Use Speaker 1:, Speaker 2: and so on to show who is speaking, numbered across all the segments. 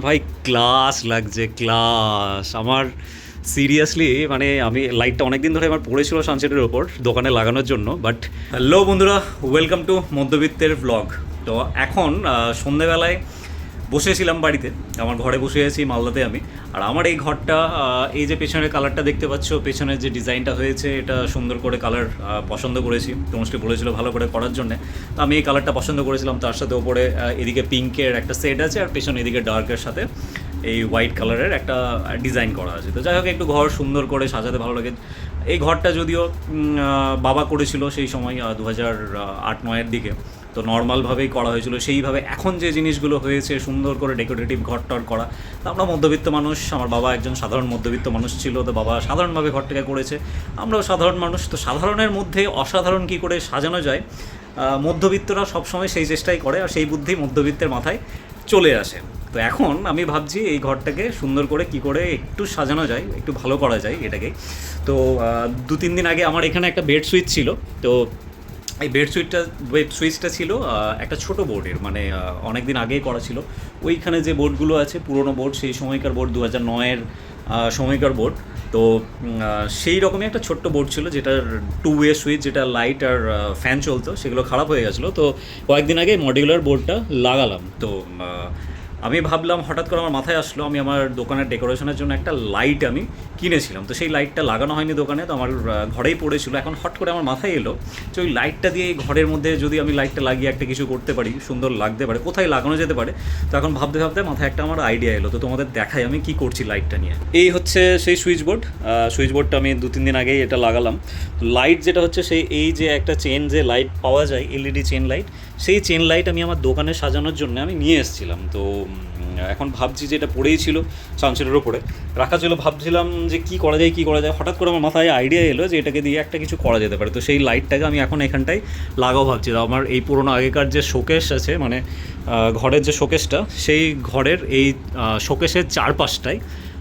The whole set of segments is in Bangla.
Speaker 1: ভাই ক্লাস লাগছে ক্লাস আমার সিরিয়াসলি মানে আমি লাইটটা অনেক দিন ধরে আমার পড়েছিল সানসেটের ওপর দোকানে লাগানোর জন্য বাট হ্যালো বন্ধুরা, ওয়েলকাম টু মধ্যবিত্তের ব্লগ। তো এখন সন্ধেবেলায় বসেছিলাম বাড়িতে, আমার ঘরে বসে আছি মালদাতে আমি। আর আমার এই ঘরটা এই যে পেছনের কালারটা দেখতে পাচ্ছ, পেছনের যে ডিজাইনটা হয়েছে এটা সুন্দর করে কালার পছন্দ করেছি। তোমাকে বলেছিল ভালো করে করার জন্য, তো আমি এই কালারটা পছন্দ করেছিলাম। তার সাথে ওপরে এদিকে পিঙ্কের একটা সেট আছে আর পেছনে এদিকে ডার্কের সাথে এই হোয়াইট কালারের একটা ডিজাইন করা আছে। তো যাই হোক, একটু ঘর সুন্দর করে সাজাতে ভালো লাগে। এই ঘরটা যদিও বাবা করেছিল সেই সময় 2008-09-এর দিকে, তো নর্মালভাবেই করা হয়েছিল সেইভাবে। এখন যে জিনিসগুলো হয়েছে সুন্দর করে ডেকোরেটিভ ঘরটর করা, তো আমরা মধ্যবিত্ত মানুষ, আমার বাবা একজন সাধারণ মধ্যবিত্ত মানুষ ছিল, তো বাবা সাধারণভাবে ঘরটাকে করেছে। আমরাও সাধারণ মানুষ, তো সাধারণের মধ্যে অসাধারণ কী করে সাজানো যায় মধ্যবিত্তরা সবসময় সেই চেষ্টাই করে, আর সেই বুদ্ধি মধ্যবিত্তের মাথায় চলে আসে। তো এখন আমি ভাবছি এই ঘরটাকে সুন্দর করে কি করে একটু সাজানো যায়, একটু ভালো করা যায় এটাকে। তো 2-3 দিন আগে আমার এখানে একটা বেড সুইচ ছিল। তো এই বেড সুইচটা ছিল একটা ছোট বোর্ডের, মানে অনেক দিন আগেই করা ছিল। ওইখানে যে বোর্ডগুলো আছে পুরোনো বোর্ড, সেই সময়কার বোর্ড, 2009-এর সময়কার বোর্ড। তো সেই রকমই একটা ছোট্ট বোর্ড ছিল যেটার 2 ওয়ে সুইচ, যেটা লাইট আর ফ্যান চলতো, সেগুলো খারাপ হয়ে গেছিলো। তো কয়েকদিন আগে মডিউলার বোর্ডটা লাগালাম। তো আমি ভাবলাম, হঠাৎ করে আমার মাথায় আসলো, আমি আমার দোকানের ডেকোরেশনের জন্য একটা লাইট আমি কিনেছিলাম। তো সেই লাইটটা লাগানো হয়নি দোকানে, তো আমার ঘরেই পড়েছিল। এখন হট করে আমার মাথায় এলো যে ওই লাইটটা দিয়ে এই ঘরের মধ্যে যদি আমি লাইটটা লাগিয়ে একটা কিছু করতে পারি, সুন্দর লাগতে পারে, কোথায় লাগানো যেতে পারে। তো এখন ভাবতে ভাবতে মাথায় একটা আমার আইডিয়া এলো। তো তোমাদের দেখাই আমি কি করছি লাইটটা নিয়ে। এই হচ্ছে সেই সুইচ বোর্ডটা আমি 2-3 দিন আগেই এটা লাগালাম। লাইট যেটা হচ্ছে সেই এই যে একটা চেন যে লাইট পাওয়া যায়, এলইডি চেন লাইট, সেই চেন লাইট আমি আমার দোকানে সাজানোর জন্য আমি নিয়ে এসেছিলাম। তো এখন ভাবছি যে এটা পড়েই ছিল সানসেটের ওপরে রাখা ছিল, ভাবছিলাম যে কী করা যায়। হঠাৎ করে আমার মাথায় আইডিয়া এলো যে এটাকে দিয়ে একটা কিছু করা যেতে পারে। তো সেই লাইটটাকে আমি এখন এখানটায় লাগাও ভাবছি। তো আমার এই পুরোনো আগেকার যে শোকেস আছে, মানে ঘরের যে শোকেসটা, সেই ঘরের এই শোকেসের চারপাশটায়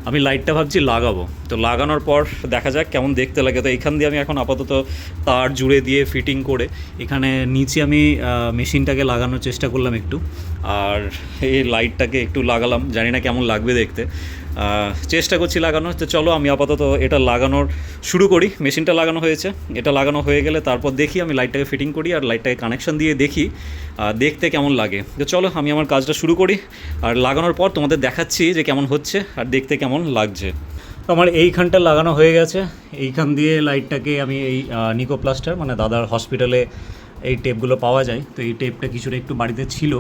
Speaker 1: আমি লাইটটা ভাবছি লাগাবো। তো লাগানোর পর দেখা যাক কেমন দেখতে লাগে। তো এখান দিয়ে আমি এখন আপাতত তার জুড়ে দিয়ে ফিটিং করে এখানে নিচে আমি মেশিনটাকে লাগানোর চেষ্টা করলাম একটু, আর এই লাইটটাকে একটু লাগালাম। জানি না কেমন লাগবে দেখতে, চেষ্টা করছি লাগানোর। তো চলো আমি আপাতত এটা লাগানোর শুরু করি। মেশিনটা লাগানো হয়েছে, এটা লাগানো হয়ে গেলে তারপর দেখি আমি লাইটটাকে ফিটিং করি আর লাইটটাকে কানেকশান দিয়ে দেখি দেখতে কেমন লাগে। তো চলো আমি আমার কাজটা শুরু করি, আর লাগানোর পর তোমাদের দেখাচ্ছি যে কেমন হচ্ছে আর দেখতে কেমন লাগছে। তো আমার এইখানটা লাগানো হয়ে গেছে। এইখান দিয়ে লাইটটাকে আমি এই নিকো প্লাস্টার, মানে দাদার হসপিটালে এই টেপগুলো পাওয়া যায়, তো এই টেপটা কিছুটা একটু বাড়িতে ছিল।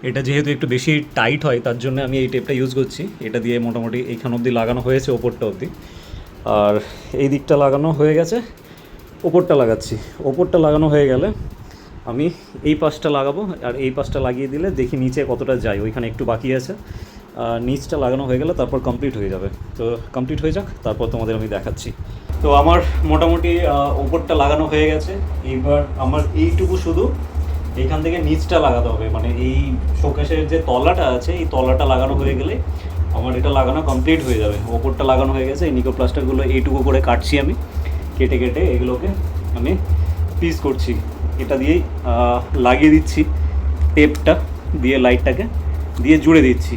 Speaker 1: এটা যেহেতু একটু বেশি টাইট হয় তার জন্য আমি এই টেপটা ইউজ করছি। এটা দিয়ে মোটামুটি এইখান অবধি লাগানো হয়েছে, ওপরটা অবধি। আর এই দিকটা লাগানো হয়ে গেছে, ওপরটা লাগাচ্ছি। ওপরটা লাগানো হয়ে গেলে আমি এই পাশটা লাগাবো, আর এই পাশটা লাগিয়ে দিলে দেখি নিচে কতটা যায়। ওইখানে একটু বাকি আছে, নিচটা লাগানো হয়ে গেলে তারপর কমপ্লিট হয়ে যাবে। তো কমপ্লিট হয়ে যাক, তারপর তোমাদের আমি দেখাচ্ছি। তো আমার মোটামুটি ওপরটা লাগানো হয়ে গেছে। এইবার আমার এইটুকু শুধু এইখান থেকে নিচটা লাগাতে হবে, মানে এই শোকেসের যে তলাটা আছে এই তলাটা লাগানো হয়ে গেলে আমার এটা লাগানো কমপ্লিট হয়ে যাবে। ওপরটা লাগানো হয়ে গেছে। এই নিকো প্লাস্টারগুলো এইটুকু করে কাটছি আমি, কেটে কেটে এগুলোকে আমি পিস করছি। এটা দিয়েই লাগিয়ে দিচ্ছি, টেপটা দিয়ে লাইটটাকে দিয়ে জুড়ে দিচ্ছি।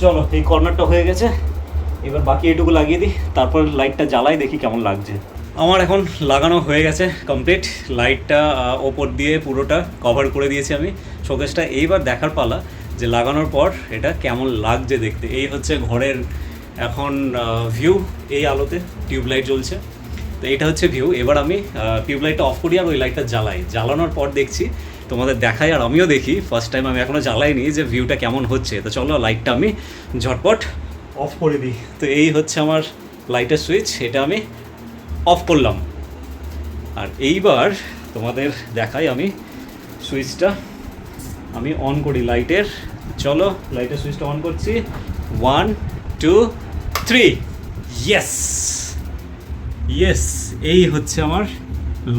Speaker 1: চলো এই কর্নারটা হয়ে গেছে, এবার বাকি এইটুকু লাগিয়ে দিই, তারপর লাইটটা জ্বালাই দেখি কেমন লাগছে। আমার এখন লাগানো হয়ে গেছে কমপ্লিট। লাইটটা ওপর দিয়ে পুরোটা কভার করে দিয়েছি আমি শোকেসটা। এইবার দেখার পালা যে লাগানোর পর এটা কেমন লাগছে দেখতে। এই হচ্ছে ঘরের এখন ভিউ, এই আলোতে টিউবলাইট জ্বলছে। তো এইটা হচ্ছে ভিউ। এবার আমি টিউবলাইটটা অফ করি আর ওই লাইটটা জ্বালাই। জ্বালানোর পর দেখছি, তোমাদের দেখাই আর আমিও দেখি। ফার্স্ট টাইম আমি এখনও জ্বালাইনি যে ভিউটা কেমন হচ্ছে। তো চলো লাইটটা আমি ঝটপট অফ করে দিই। তো এই হচ্ছে আমার লাইটের সুইচ, এটা আমি অফ করলাম। আর এইবার তোমাদের দেখাই আমি সুইচটা আমি অন করি লাইটের। চলো লাইটের সুইচটা অন করছি। 1 2 3, ইয়েস ইয়েস, এই হচ্ছে আমার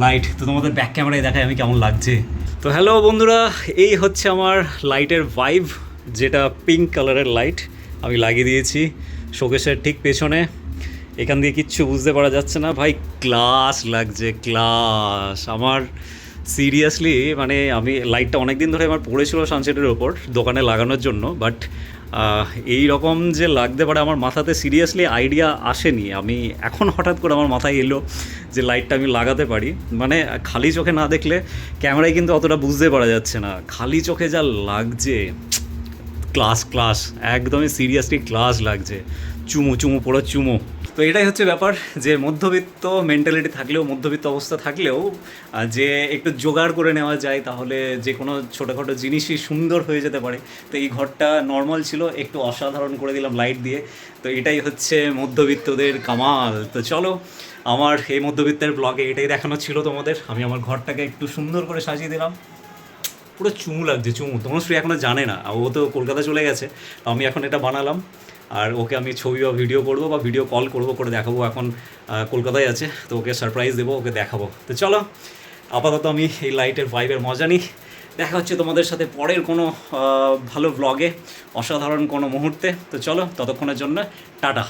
Speaker 1: লাইট। তো তোমাদের ব্যাক ক্যামেরায় দেখাই আমি কেমন লাগছে। তো হ্যালো বন্ধুরা, এই হচ্ছে আমার লাইটের ভাইব, যেটা পিঙ্ক কালারের লাইট আমি লাগিয়ে দিয়েছি শোকেসের ঠিক পেছনে। এখান দিয়ে কিচ্ছু বুঝতে পারা যাচ্ছে না, ভাই ক্লাস লাগছে ক্লাস। আমার সিরিয়াসলি মানে আমি লাইটটা অনেক দিন ধরে আমার পড়েছিল সানসেটের ওপর দোকানে লাগানোর জন্য, বাট এই রকম যে লাগতে পারে আমার মাথাতে সিরিয়াসলি আইডিয়া আসেনি। আমি এখন হঠাৎ করে আমার মাথায় এলো যে লাইটটা আমি লাগাতে পারি। মানে খালি চোখে না দেখলে ক্যামেরায় কিন্তু অতটা বুঝতে পারা যাচ্ছে না, খালি চোখে যা লাগছে ক্লাস ক্লাস, একদমই সিরিয়াসলি ক্লাস লাগছে, চুমু চুমু পুরো চুমু। তো এটাই হচ্ছে ব্যাপার যে মধ্যবিত্ত মেন্টালিটি থাকলেও, মধ্যবিত্ত অবস্থা থাকলেও যে একটু জোগাড় করে নেওয়া যায় তাহলে যে কোনো ছোটোখাটো জিনিসই সুন্দর হয়ে যেতে পারে। তো এই ঘরটা নর্মাল ছিল, একটু অসাধারণ করে দিলাম লাইট দিয়ে। তো এটাই হচ্ছে মধ্যবিত্তদের কামাল। তো চলো, আমার এই মধ্যবিত্তের ব্লগে এটাই দেখানো ছিল তোমাদের। আমি আমার ঘরটাকে একটু সুন্দর করে সাজিয়ে দিলাম, পুরো চুমু লাগছে চুমু। তনুশ্রী এখনও জানে না, ও তো কলকাতা চলে গেছে। তো আমি এখন এটা বানালাম, আর ওকে আমি ছবি বা ভিডিও করবো বা ভিডিও কল করবো, করে দেখাবো। এখন কলকাতায় আছে, তো ওকে সারপ্রাইজ দেবো, ওকে দেখাবো। তো চলো, আপাতত আমি এই লাইটের ভাইবের মজা নিই। দেখা হচ্ছে তোমাদের সাথে পরের কোনো ভালো ব্লগে, অসাধারণ কোনো মুহূর্তে। তো চলো, ততক্ষণের জন্য টাটা।